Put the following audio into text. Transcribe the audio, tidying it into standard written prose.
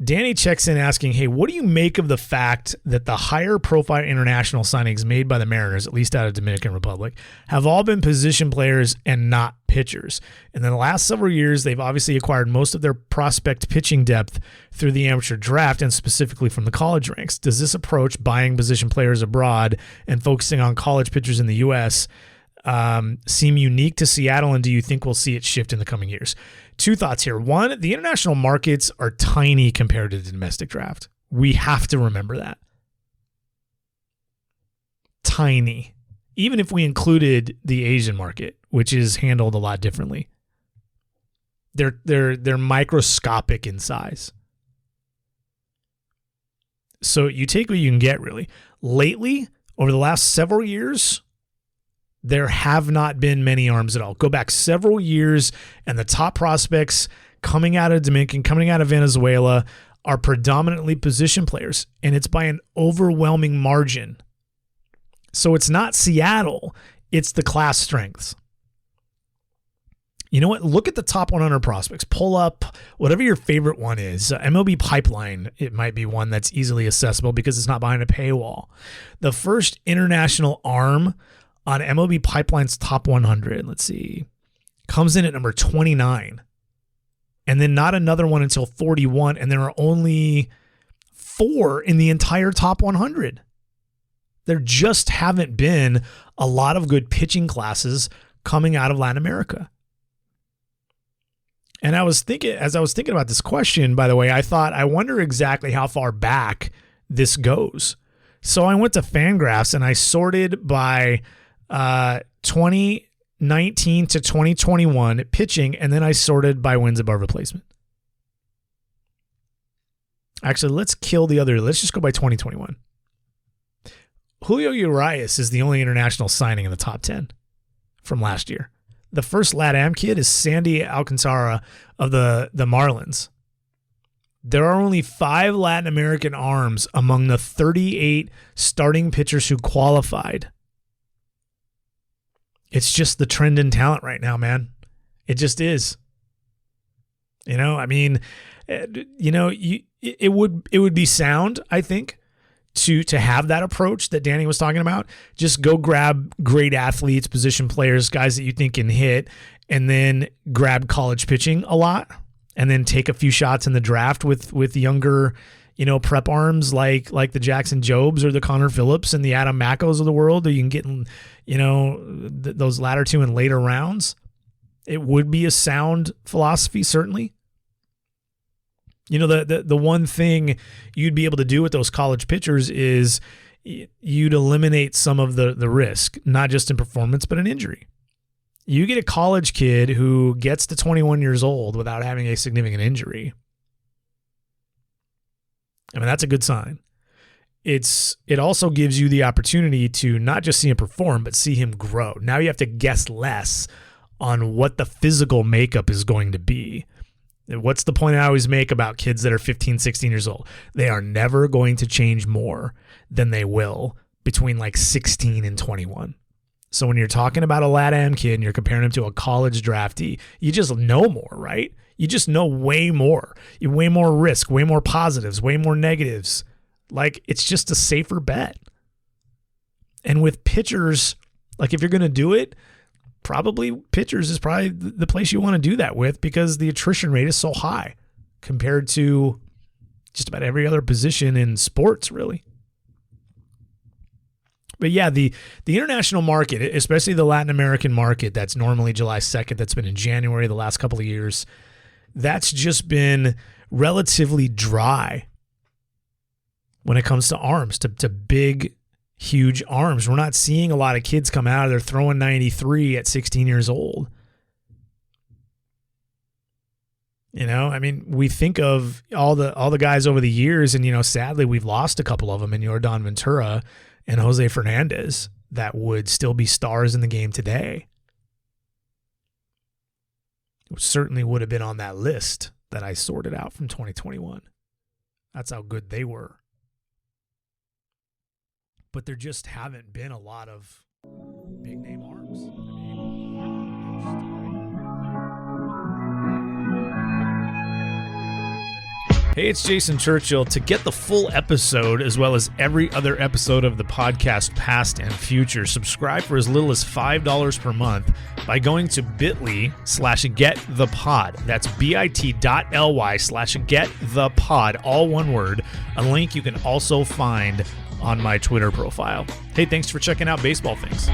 Danny checks in asking, hey, what do you make of the fact that the higher profile international signings made by the Mariners, at least out of Dominican Republic, have all been position players and not pitchers? And in the last several years, they've obviously acquired most of their prospect pitching depth through the amateur draft and specifically from the college ranks. Does this approach, buying position players abroad and focusing on college pitchers in the U.S., seem unique to Seattle, and do you think we'll see it shift in the coming years? Two thoughts here. One, the international markets are tiny compared to the domestic draft. We have to remember that. Tiny. Even if we included the Asian market, which is handled a lot differently. They're microscopic in size. So you take what you can get, really. Lately, over the last several years, there have not been many arms at all. Go back several years, and the top prospects coming out of Dominican, coming out of Venezuela, are predominantly position players, and it's by an overwhelming margin. So it's not Seattle, it's the class strengths. You know what? Look at the top 100 prospects. Pull up whatever your favorite one is. MLB Pipeline, it might be one that's easily accessible because it's not behind a paywall. The first international arm on MLB Pipeline's top 100, let's see, comes in at number 29. And then not another one until 41. And there are only 4 in the entire top 100. There just haven't been a lot of good pitching classes coming out of Latin America. And as I was thinking about this question, by the way, I wonder exactly how far back this goes. So I went to Fangraphs and I sorted by 2019 to 2021 pitching, and then I sorted by wins above replacement. Actually, let's just go by 2021. Julio Urias is the only international signing in the top 10 from last year. The first Lat-Am kid is Sandy Alcantara of the Marlins. There are only 5 Latin American arms among the 38 starting pitchers who qualified. It's just the trend in talent right now, man. It just is. It would be sound, I think, to have that approach that Danny was talking about. Just go grab great athletes, position players, guys that you think can hit, and then grab college pitching a lot, and then take a few shots in the draft with younger, prep arms like the Jackson Jobs or the Connor Phillips and the Adam Mackos of the world, or you can get, those latter 2 in later rounds. It would be a sound philosophy, certainly. The one thing you'd be able to do with those college pitchers is you'd eliminate some of the risk, not just in performance, but in injury. You get a college kid who gets to 21 years old without having a significant injury. I mean, that's a good sign. It also gives you the opportunity to not just see him perform, but see him grow. Now you have to guess less on what the physical makeup is going to be. What's the point I always make about kids that are 15, 16 years old? They are never going to change more than they will between like 16 and 21. So when you're talking about a Lat-Am kid and you're comparing him to a college draftee, you just know more, right? You just know way more. Way more risk, way more positives, way more negatives. Like, it's just a safer bet. And with pitchers, like if you're going to do it, probably pitchers is probably the place you want to do that with, because the attrition rate is so high compared to just about every other position in sports, really. But yeah, the international market, especially the Latin American market that's normally July 2nd, that's been in January the last couple of years, that's just been relatively dry when it comes to arms, to big, huge arms. We're not seeing a lot of kids come out of there throwing 93 at 16 years old. We think of all the guys over the years, and sadly we've lost a couple of them in Yordan Ventura and Jose Fernandez that would still be stars in the game today. Certainly would have been on that list that I sorted out from 2021. That's how good they were. But there just haven't been a lot of big name arms. Hey, it's Jason Churchill. To get the full episode, as well as every other episode of the podcast, past and future, subscribe for as little as $5 per month by going to bit.ly/getthepod. That's bit.ly/getthepod, all one word. A link you can also find on my Twitter profile. Hey, thanks for checking out Baseball Things.